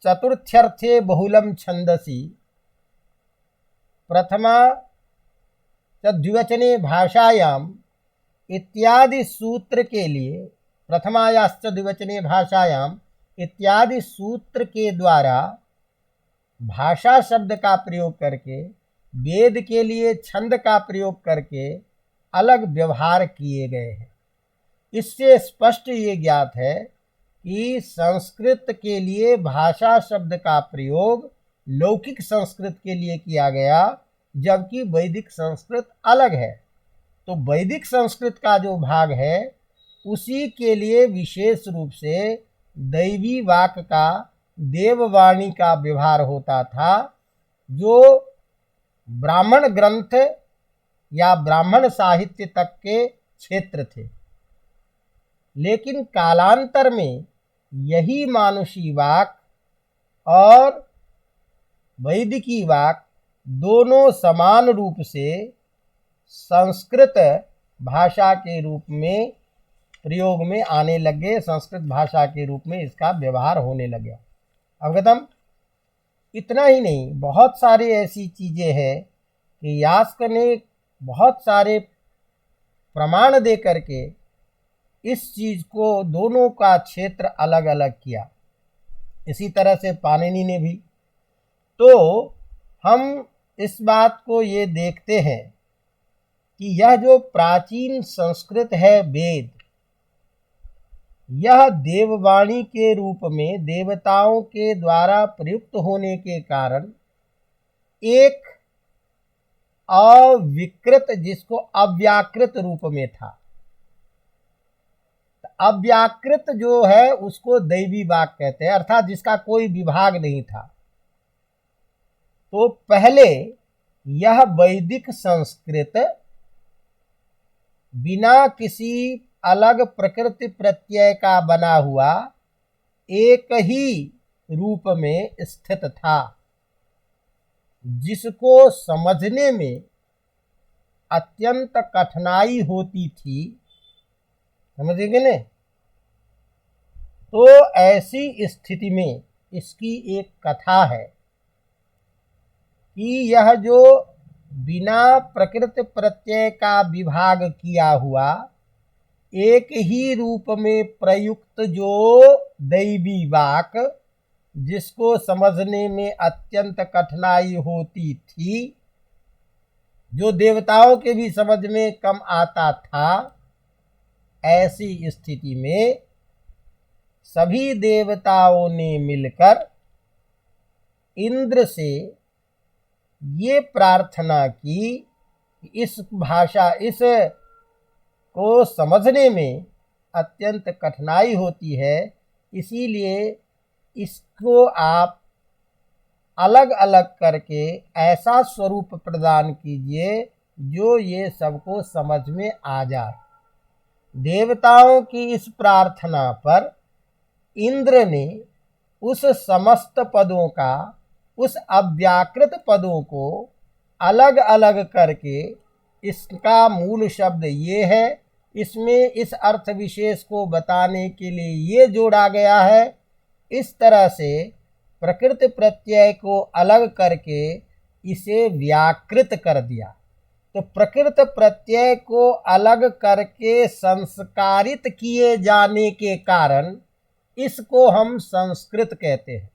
चतुर्थ्यर्थे बहुलम छंदसी प्रथमा च द्विवचने भाषायाम इत्यादि सूत्र के लिए, प्रथमायाश्च द्विवचने भाषायाम इत्यादि सूत्र के द्वारा भाषा शब्द का प्रयोग करके वेद के लिए छंद का प्रयोग करके अलग व्यवहार किए गए हैं। इससे स्पष्ट ये ज्ञात है कि संस्कृत के लिए भाषा शब्द का प्रयोग लौकिक संस्कृत के लिए किया गया, जबकि वैदिक संस्कृत अलग है। तो वैदिक संस्कृत का जो भाग है उसी के लिए विशेष रूप से दैवी वाक का, देववाणी का व्यवहार होता था, जो ब्राह्मण ग्रंथ या ब्राह्मण साहित्य तक के क्षेत्र थे। लेकिन कालांतर में यही मानुषी वाक और वैदिकी वाक दोनों समान रूप से संस्कृत भाषा के रूप में प्रयोग में आने लगे, संस्कृत भाषा के रूप में इसका व्यवहार होने लगे। अवगतम? इतना ही नहीं, बहुत सारी ऐसी चीज़ें हैं कि यास्क ने बहुत सारे प्रमाण दे करके इस चीज़ को, दोनों का क्षेत्र अलग अलग किया। इसी तरह से पाणिनि ने भी। तो हम इस बात को ये देखते हैं कि यह जो प्राचीन संस्कृत है वेद, यह देववाणी के रूप में देवताओं के द्वारा प्रयुक्त होने के कारण एक अविकृत, जिसको अव्याकृत रूप में था। अव्याकृत जो है उसको दैवी वाक कहते हैं, अर्थात जिसका कोई विभाग नहीं था। तो पहले यह वैदिक संस्कृत बिना किसी अलग प्रकृति प्रत्यय का बना हुआ एक ही रूप में स्थित था, जिसको समझने में अत्यंत कठिनाई होती थी। समझेंगे ने? तो ऐसी स्थिति में इसकी एक कथा है कि यह जो बिना प्रकृति प्रत्यय का विभाग किया हुआ एक ही रूप में प्रयुक्त जो दैवी वाक, जिसको समझने में अत्यंत कठिनाई होती थी, जो देवताओं के भी समझ में कम आता था, ऐसी स्थिति में सभी देवताओं ने मिलकर इंद्र से ये प्रार्थना की। इस भाषा इस को समझने में अत्यंत कठिनाई होती है, इसीलिए इसको आप अलग अलग करके ऐसा स्वरूप प्रदान कीजिए जो ये सबको समझ में आ जाए। देवताओं की इस प्रार्थना पर इंद्र ने उस समस्त पदों का, उस अव्याकृत पदों को अलग अलग करके इसका मूल शब्द ये है, इसमें इस अर्थ विशेष को बताने के लिए ये जोड़ा गया है। इस तरह से प्रकृति प्रत्यय को अलग करके इसे व्याकृत कर दिया। तो प्रकृत प्रत्यय को अलग करके संस्कारित किए जाने के कारण इसको हम संस्कृत कहते हैं।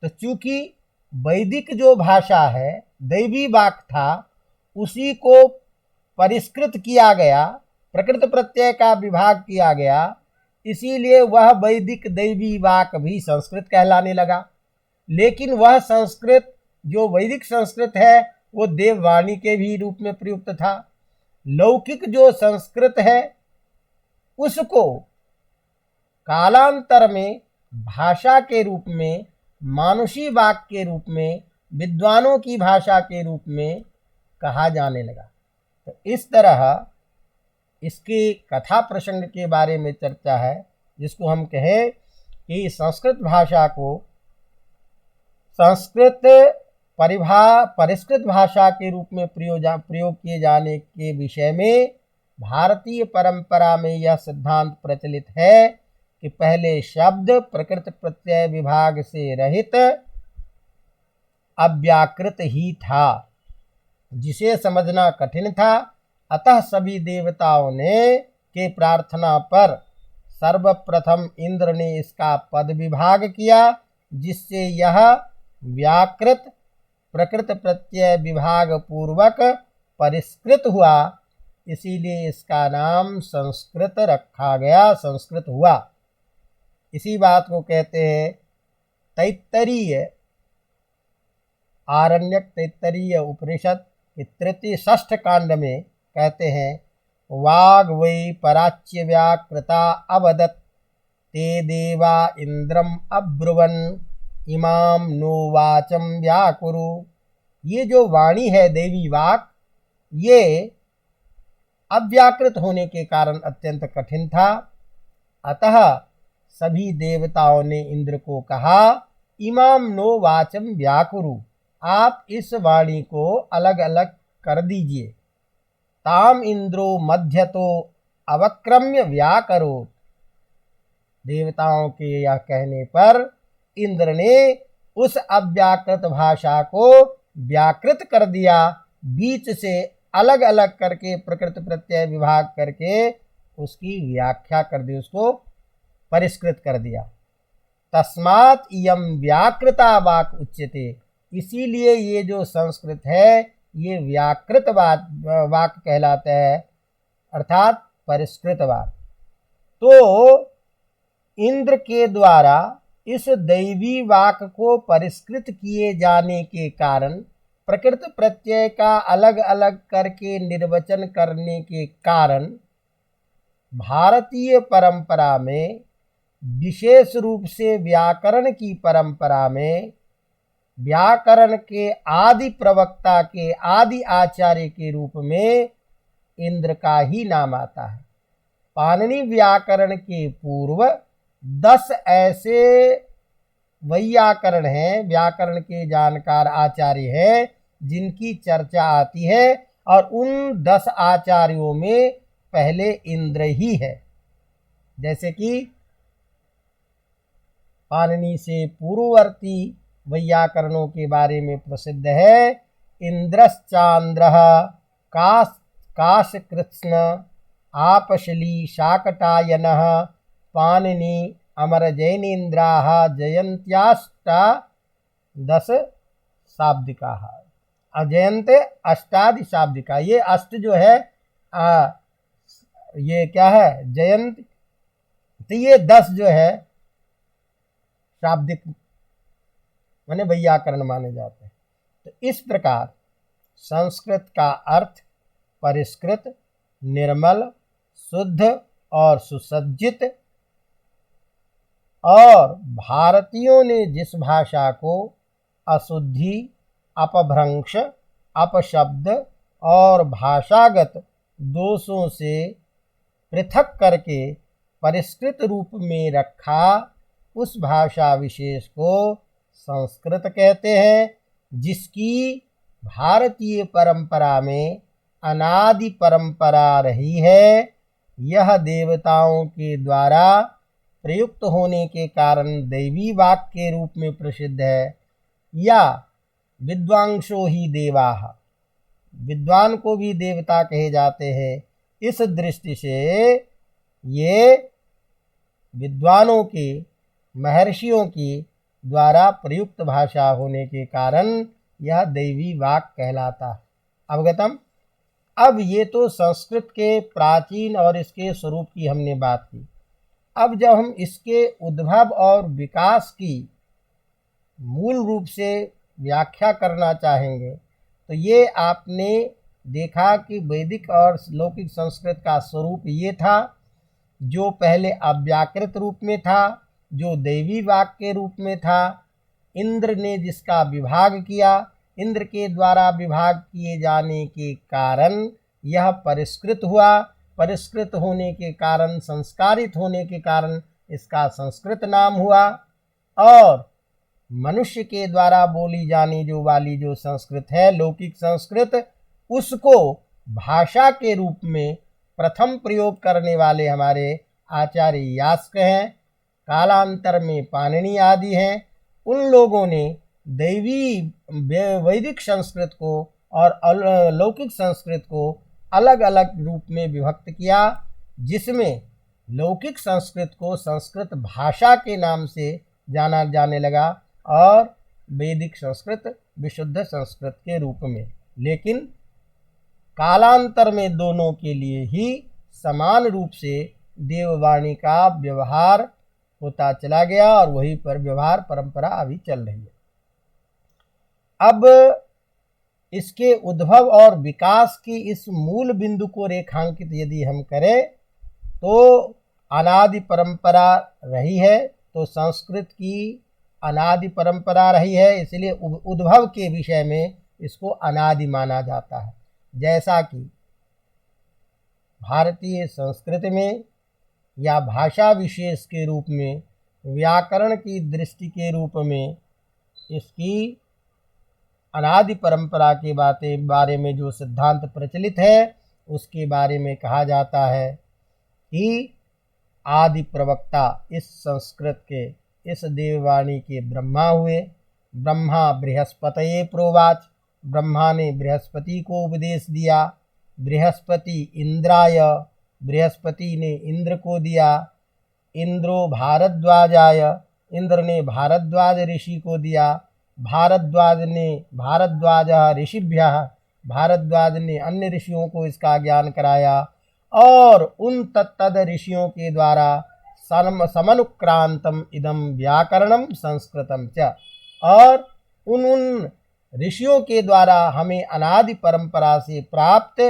तो चूंकि वैदिक जो भाषा है, दैवी वाक था, उसी को परिष्कृत किया गया, प्रकृत प्रत्यय का विभाग किया गया, इसीलिए वह वैदिक दैवी वाक भी संस्कृत कहलाने लगा। लेकिन वह संस्कृत जो वैदिक संस्कृत है वो देववाणी के भी रूप में प्रयुक्त था। लौकिक जो संस्कृत है उसको कालांतर में भाषा के रूप में, मानुषी वाक के रूप में, विद्वानों की भाषा के रूप में कहा जाने लगा। तो इस तरह इसकी कथा प्रसंग के बारे में चर्चा है, जिसको हम कहें कि संस्कृत भाषा को संस्कृत परिष्कृत भाषा के रूप में प्रयोग किए जाने के विषय में भारतीय परंपरा में यह सिद्धांत प्रचलित है कि पहले शब्द प्रकृत प्रत्यय विभाग से रहित अव्याकृत ही था, जिसे समझना कठिन था। अतः सभी देवताओं ने के प्रार्थना पर सर्वप्रथम इंद्र ने इसका पद विभाग किया, जिससे यह व्याकृत प्रकृत प्रत्यय विभाग पूर्वक परिष्कृत हुआ। इसीलिए इसका नाम संस्कृत रखा गया, संस्कृत हुआ। इसी बात को कहते हैं तैत्तरीय आरण्यक, तैत्तरीय उपनिषद के तृतीय षष्ठ कांड में कहते हैं, वाग वै पराच्य व्याकृता अवदत् ते देवा इंद्रम अब्रुवन इमाम नो वाचम व्याकुरु। ये जो वाणी है देवी वाक, ये अव्याकृत होने के कारण अत्यंत कठिन था। अतः सभी देवताओं ने इंद्र को कहा, इमाम नो वाचम व्याकुरु, आप इस वाणी को अलग अलग कर दीजिए। ताम इंद्रो मध्यतो अवक्रम्य व्याकरोत्। देवताओं के यह कहने पर इंद्र ने उस अव्याकृत भाषा को व्याकृत कर दिया, बीच से अलग अलग करके प्रकृत प्रत्यय विभाग करके उसकी व्याख्या कर दी, उसको परिष्कृत कर दिया। तस्मात् इयं व्याकृता वाक् उच्यते। इसीलिए ये जो संस्कृत है ये व्याकृत वाक्य कहलाता है, अर्थात परिष्कृत वाक्य। तो इंद्र के द्वारा इस दैवी वाक को परिष्कृत किए जाने के कारण, प्रकृत प्रत्यय का अलग अलग करके निर्वचन करने के कारण भारतीय परंपरा में, विशेष रूप से व्याकरण की परंपरा में, व्याकरण के आदि प्रवक्ता के आदि आचार्य के रूप में इंद्र का ही नाम आता है। पाणिनि व्याकरण के पूर्व 10 ऐसे वैयाकरण हैं, व्याकरण के जानकार आचार्य हैं, जिनकी चर्चा आती है, और उन 10 आचार्यों में पहले इंद्र ही है। जैसे कि पाणिनि से पूर्ववर्ती वैयाकरणों के बारे में प्रसिद्ध है, इंद्रश्चांद्रः काशकृत्स्न आपशली शाकटायनः पाणिनि अमर जैनेन्द्राः जयन्त्याष्टादश शाब्दिकाः। अजयंत अष्टादि शाब्दिका। ये अष्ट जो है ये क्या है, जयंत। तो ये 10 जो है शाब्दिक माने वैयाकरण माने जाते हैं। तो इस प्रकार संस्कृत का अर्थ परिष्कृत, निर्मल, शुद्ध और सुसज्जित, और भारतीयों ने जिस भाषा को अशुद्धि, अपभ्रंश, अपशब्द और भाषागत दोषों से पृथक करके परिष्कृत रूप में रखा, उस भाषा विशेष को संस्कृत कहते हैं, जिसकी भारतीय परंपरा में अनादि परंपरा रही है। यह देवताओं के द्वारा प्रयुक्त होने के कारण दैवी वाक्य के रूप में प्रसिद्ध है, या विद्वांसो ही देवाः, विद्वान को भी देवता कहे जाते हैं। इस दृष्टि से ये विद्वानों के, महर्षियों की द्वारा प्रयुक्त भाषा होने के कारण यह दैवी वाक्य कहलाता है। अवगतम। अब ये तो संस्कृत के प्राचीन और इसके स्वरूप की हमने बात की। अब जब हम इसके उद्भव और विकास की मूल रूप से व्याख्या करना चाहेंगे, तो ये आपने देखा कि वैदिक और लौकिक संस्कृत का स्वरूप ये था, जो पहले अव्याकृत रूप में था, जो दैवी वाक्य के रूप में था। इंद्र ने जिसका विभाग किया, इंद्र के द्वारा विभाग किए जाने के कारण यह परिष्कृत हुआ। परिष्कृत होने के कारण, संस्कारित होने के कारण इसका संस्कृत नाम हुआ। और मनुष्य के द्वारा बोली जाने वाली जो संस्कृत है, लौकिक संस्कृत, उसको भाषा के रूप में प्रथम प्रयोग करने वाले हमारे आचार्य यास्क हैं, कालांतर में पाणिनि आदि हैं। उन लोगों ने दैवी वैदिक संस्कृत को और लौकिक संस्कृत को अलग अलग रूप में विभक्त किया, जिसमें लौकिक संस्कृत को संस्कृत भाषा के नाम से जाना जाने लगा और वैदिक संस्कृत विशुद्ध संस्कृत के रूप में। लेकिन कालांतर में दोनों के लिए ही समान रूप से देववाणी का व्यवहार होता चला गया और वही पर व्यवहार परंपरा अभी चल रही है। अब इसके उद्भव और विकास की इस मूल बिंदु को रेखांकित यदि हम करें, तो अनादि परंपरा रही है, तो संस्कृत की अनादि परंपरा रही है, इसलिए उद्भव के विषय में इसको अनादि माना जाता है। जैसा कि भारतीय संस्कृति में या भाषा विशेष के रूप में, व्याकरण की दृष्टि के रूप में इसकी अनादि परंपरा के बारे में जो सिद्धांत प्रचलित है, उसके बारे में कहा जाता है कि आदि प्रवक्ता इस संस्कृत के, इस देववाणी के ब्रह्मा हुए। ब्रह्मा बृहस्पतये प्रोवाच, ब्रह्मा ने बृहस्पति को उपदेश दिया। बृहस्पति इंद्राय, बृहस्पति ने इंद्र को दिया। इंद्रो भारद्वाजाय, इंद्र ने भारद्वाज ऋषि को दिया। भारद्वाज ऋषिभ्यः, भारद्वाज ने अन्य ऋषियों को इसका ज्ञान कराया। और उन तत्तद ऋषियों के द्वारा समनुक्रांतम इदम व्याकरणम संस्कृतम च, और उन ऋषियों के द्वारा हमें अनादि परंपरा से प्राप्त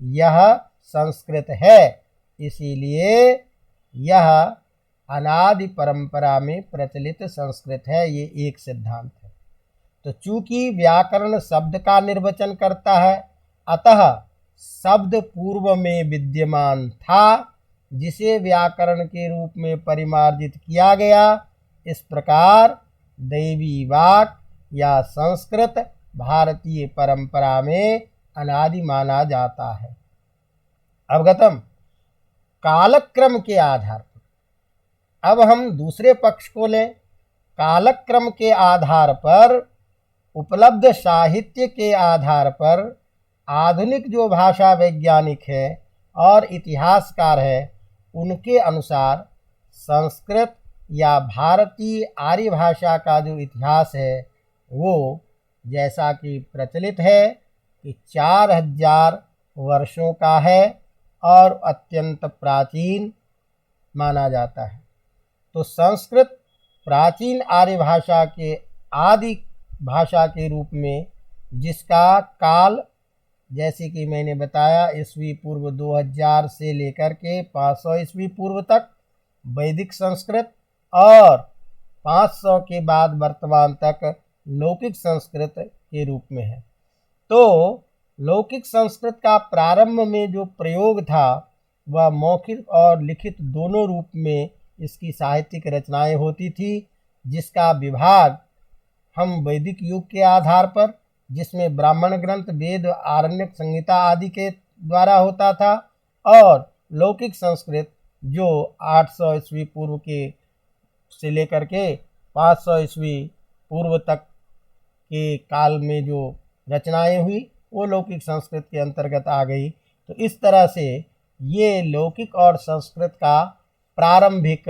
यह संस्कृत है। इसीलिए यह अनादि परंपरा में प्रचलित संस्कृत है। ये एक सिद्धांत है। तो चूंकि व्याकरण शब्द का निर्वचन करता है, अतः शब्द पूर्व में विद्यमान था, जिसे व्याकरण के रूप में परिमार्जित किया गया। इस प्रकार दैवी वाक या संस्कृत भारतीय परंपरा में अनादि माना जाता है। अवगतम। कालक्रम के आधार पर अब हम दूसरे पक्ष को लें। कालक्रम के आधार पर, उपलब्ध साहित्य के आधार पर आधुनिक जो भाषा वैज्ञानिक है और इतिहासकार है, उनके अनुसार संस्कृत या भारतीय आर्य भाषा का जो इतिहास है, वो जैसा कि प्रचलित है कि 4000 वर्षों का है और अत्यंत प्राचीन माना जाता है। तो संस्कृत प्राचीन आर्य भाषा के आदि भाषा के रूप में, जिसका काल जैसे कि मैंने बताया ईस्वी पूर्व 2000 से लेकर के 500 ईस्वी पूर्व तक वैदिक संस्कृत, और 500 के बाद वर्तमान तक लौकिक संस्कृत के रूप में है। तो लौकिक संस्कृत का प्रारंभ में जो प्रयोग था वह मौखिक और लिखित दोनों रूप में इसकी साहित्यिक रचनाएं होती थी, जिसका विभाग हम वैदिक युग के आधार पर, जिसमें ब्राह्मण ग्रंथ, वेद, आरण्यक संहिता आदि के द्वारा होता था, और लौकिक संस्कृत जो 800 ईस्वी पूर्व के से लेकर के 500 ईस्वी पूर्व तक के काल में जो रचनाएं हुई वो लौकिक संस्कृत के अंतर्गत आ गई। तो इस तरह से ये लौकिक और संस्कृत का प्रारंभिक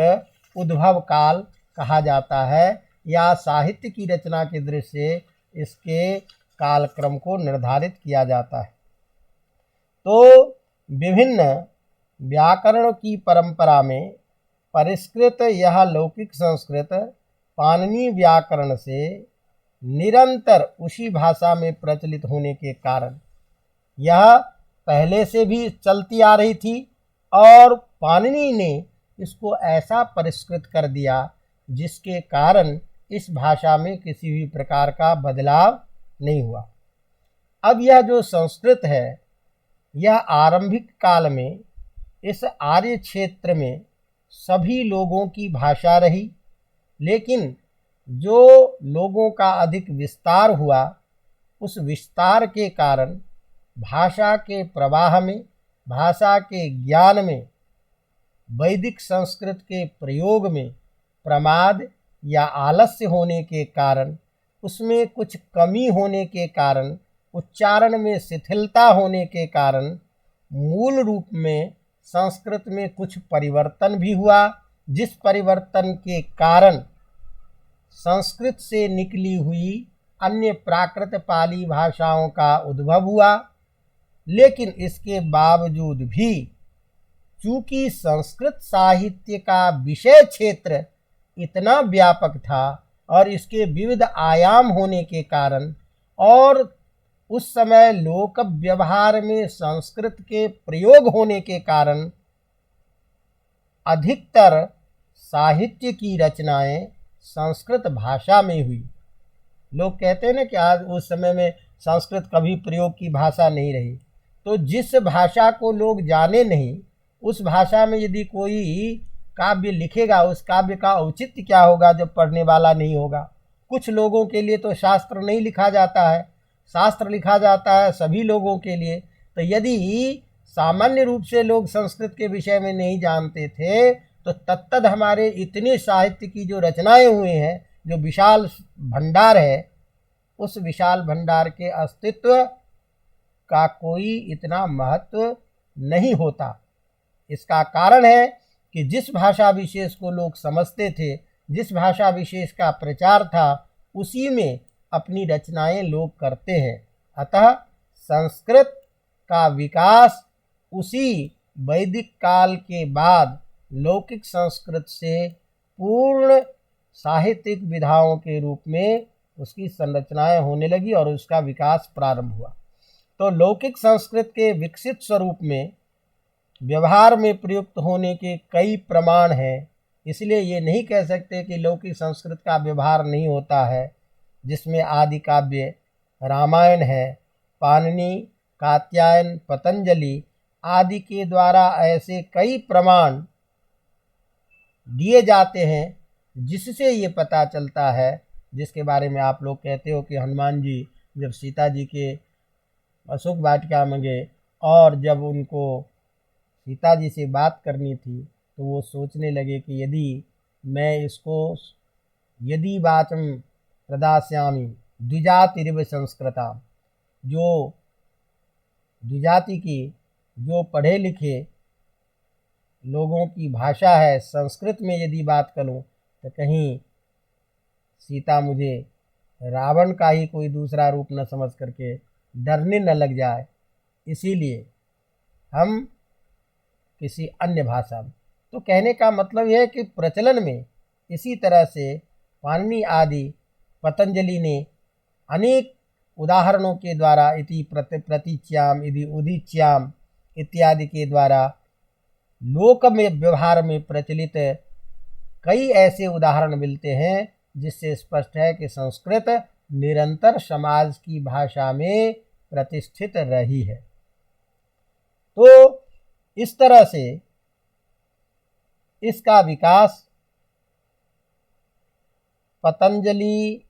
उद्भव काल कहा जाता है, या साहित्य की रचना की दृष्टि से इसके कालक्रम को निर्धारित किया जाता है। तो विभिन्न व्याकरण की परंपरा में परिष्कृत यह लौकिक संस्कृत पाणिनि व्याकरण से निरंतर उसी भाषा में प्रचलित होने के कारण यह पहले से भी चलती आ रही थी, और पाणिनि ने इसको ऐसा परिष्कृत कर दिया जिसके कारण इस भाषा में किसी भी प्रकार का बदलाव नहीं हुआ। अब यह जो संस्कृत है यह आरंभिक काल में इस आर्य क्षेत्र में सभी लोगों की भाषा रही, लेकिन जो लोगों का अधिक विस्तार हुआ उस विस्तार के कारण भाषा के प्रवाह में, भाषा के ज्ञान में, वैदिक संस्कृत के प्रयोग में प्रमाद या आलस्य होने के कारण, उसमें कुछ कमी होने के कारण, उच्चारण में शिथिलता होने के कारण मूल रूप में संस्कृत में कुछ परिवर्तन भी हुआ, जिस परिवर्तन के कारण संस्कृत से निकली हुई अन्य प्राकृत पाली भाषाओं का उद्भव हुआ। लेकिन इसके बावजूद भी चूंकि संस्कृत साहित्य का विषय क्षेत्र इतना व्यापक था और इसके विविध आयाम होने के कारण, और उस समय लोक व्यवहार में संस्कृत के प्रयोग होने के कारण अधिकतर साहित्य की रचनाएं संस्कृत भाषा में हुई। लोग कहते हैं ना कि आज उस समय में संस्कृत कभी प्रयोग की भाषा नहीं रही। तो जिस भाषा को लोग जाने नहीं, उस भाषा में यदि कोई काव्य लिखेगा, उस काव्य का औचित्य क्या होगा जब पढ़ने वाला नहीं होगा। कुछ लोगों के लिए तो शास्त्र नहीं लिखा जाता है, शास्त्र लिखा जाता है सभी लोगों के लिए। तो यदि सामान्य रूप से लोग संस्कृत के विषय में नहीं जानते थे तो तत्तद हमारे इतने साहित्य की जो रचनाएं हुए हैं, जो विशाल भंडार है, उस विशाल भंडार के अस्तित्व का कोई इतना महत्व नहीं होता। इसका कारण है कि जिस भाषा विशेष को लोग समझते थे, जिस भाषा विशेष का प्रचार था, उसी में अपनी रचनाएं लोग करते हैं। अतः संस्कृत का विकास उसी वैदिक काल के बाद लौकिक संस्कृत से पूर्ण साहित्यिक विधाओं के रूप में उसकी संरचनाएं होने लगी और उसका विकास प्रारंभ हुआ। तो लौकिक संस्कृत के विकसित स्वरूप में व्यवहार में प्रयुक्त होने के कई प्रमाण हैं, इसलिए ये नहीं कह सकते कि लौकिक संस्कृत का व्यवहार नहीं होता है। जिसमें आदि काव्य रामायण है, पाणिनि, कात्यायन, पतंजलि आदि के द्वारा ऐसे कई प्रमाण दिए जाते हैं जिससे ये पता चलता है, जिसके बारे में आप लोग कहते हो कि हनुमान जी जब सीता जी के अशोक वाटिका में गए और जब उनको सीता जी से बात करनी थी तो वो सोचने लगे कि यदि वाचम प्रदास्यामि द्विजातिरिव संस्कृता, जो द्विजाति की जो पढ़े लिखे लोगों की भाषा है, संस्कृत में यदि बात करूं तो कहीं सीता मुझे रावण का ही कोई दूसरा रूप न समझ करके डरने न लग जाए, इसीलिए हम किसी अन्य भाषा में। तो कहने का मतलब यह है कि प्रचलन में इसी तरह से पाणिनि आदि, पतंजलि ने अनेक उदाहरणों के द्वारा इति प्रतीच्याम यदि उदीच्याम इत्यादि के द्वारा लोक में व्यवहार में प्रचलित कई ऐसे उदाहरण मिलते हैं जिससे स्पष्ट है कि संस्कृत निरंतर समाज की भाषा में प्रतिष्ठित रही है। तो इस तरह से इसका विकास पतंजलि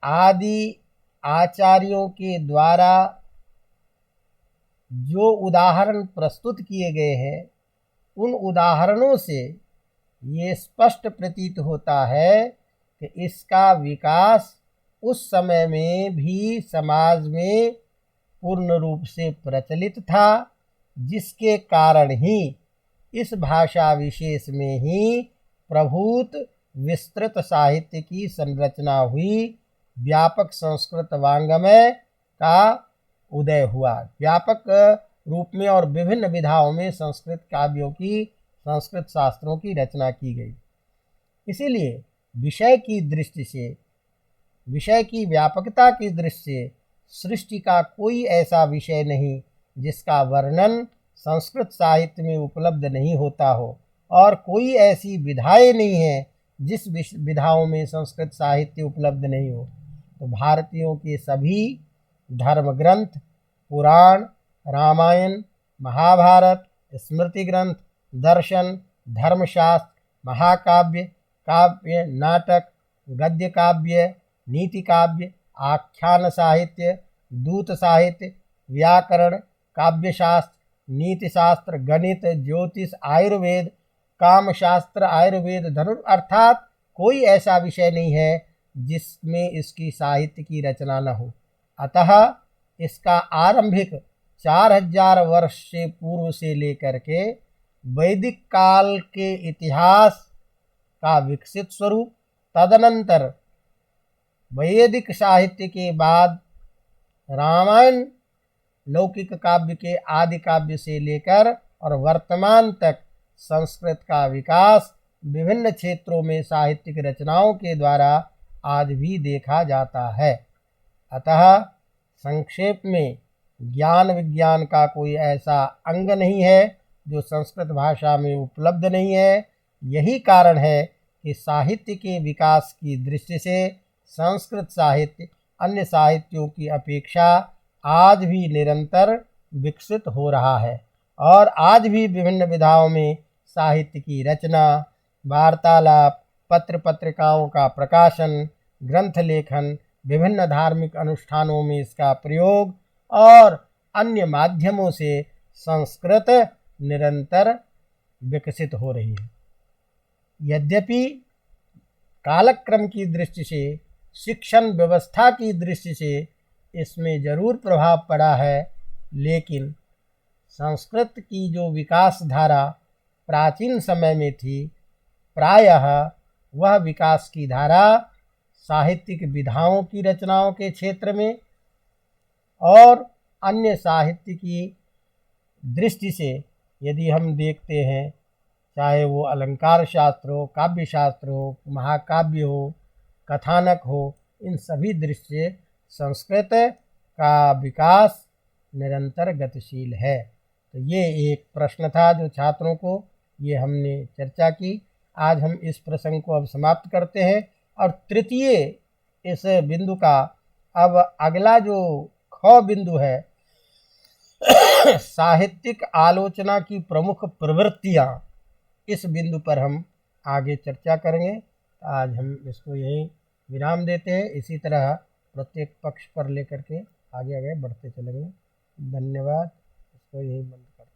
आदि आचार्यों के द्वारा जो उदाहरण प्रस्तुत किए गए हैं उन उदाहरणों से ये स्पष्ट प्रतीत होता है कि इसका विकास उस समय में भी समाज में पूर्ण रूप से प्रचलित था, जिसके कारण ही इस भाषा विशेष में ही प्रभूत विस्तृत साहित्य की संरचना हुई, व्यापक संस्कृत वाङ्मय का उदय हुआ। व्यापक रूप में और विभिन्न विधाओं में संस्कृत काव्यों की, संस्कृत शास्त्रों की रचना की गई। इसीलिए विषय की दृष्टि से, विषय की व्यापकता की दृष्टि से सृष्टि का कोई ऐसा विषय नहीं जिसका वर्णन संस्कृत साहित्य में उपलब्ध नहीं होता हो, और कोई ऐसी विधाएँ नहीं है जिस विधाओं में संस्कृत साहित्य उपलब्ध नहीं हो। तो भारतीयों के सभी धर्म ग्रंथ, पुराण, रामायण, महाभारत, स्मृति ग्रंथ, दर्शन, धर्मशास्त्र, महाकाव्य, काव्य, नाटक, गद्य काव्य, नीति काव्य, आख्यान साहित्य, दूत साहित्य, व्याकरण, काव्यशास्त्र, नीतिशास्त्र, गणित, ज्योतिष, आयुर्वेद, कामशास्त्र, आयुर्वेद, धनुर् अर्थात कोई ऐसा विषय नहीं है जिसमें इसकी साहित्य की रचना न हो। अतः इसका आरंभिक 4000 वर्ष से पूर्व से लेकर के वैदिक काल के इतिहास का विकसित स्वरूप, तदनंतर वैदिक साहित्य के बाद रामायण लौकिक काव्य के आदि काव्य से लेकर और वर्तमान तक संस्कृत का विकास विभिन्न क्षेत्रों में साहित्यिक रचनाओं के द्वारा आज भी देखा जाता है। अतः संक्षेप में ज्ञान विज्ञान का कोई ऐसा अंग नहीं है जो संस्कृत भाषा में उपलब्ध नहीं है। यही कारण है कि साहित्य के विकास की दृष्टि से संस्कृत साहित्य अन्य साहित्यों की अपेक्षा आज भी निरंतर विकसित हो रहा है, और आज भी विभिन्न विधाओं में साहित्य की रचना, वार्तालाप, पत्र पत्रिकाओं का प्रकाशन, ग्रंथ लेखन, विभिन्न धार्मिक अनुष्ठानों में इसका प्रयोग और अन्य माध्यमों से संस्कृत निरंतर विकसित हो रही है। यद्यपि कालक्रम की दृष्टि से, शिक्षण व्यवस्था की दृष्टि से इसमें जरूर प्रभाव पड़ा है, लेकिन संस्कृत की जो विकास धारा प्राचीन समय में थी, प्रायः वह विकास की धारा साहित्यिक विधाओं की रचनाओं के क्षेत्र में और अन्य साहित्य की दृष्टि से यदि हम देखते हैं, चाहे वो अलंकार शास्त्र हो, काव्य शास्त्र हो, महाकाव्य हो, कथानक हो, इन सभी दृष्टि से संस्कृत का विकास निरंतर गतिशील है। तो ये एक प्रश्न था जो छात्रों को ये हमने चर्चा की। आज हम इस प्रसंग को अब समाप्त करते हैं और तृतीय इस बिंदु का, अब अगला जो ख बिंदु है साहित्यिक आलोचना की प्रमुख प्रवृत्तियाँ, इस बिंदु पर हम आगे चर्चा करेंगे। आज हम इसको यहीं विराम देते हैं। इसी तरह प्रत्येक पक्ष पर लेकर के आगे आगे बढ़ते चलेंगे। धन्यवाद। इसको यहीं बंद करते हैं।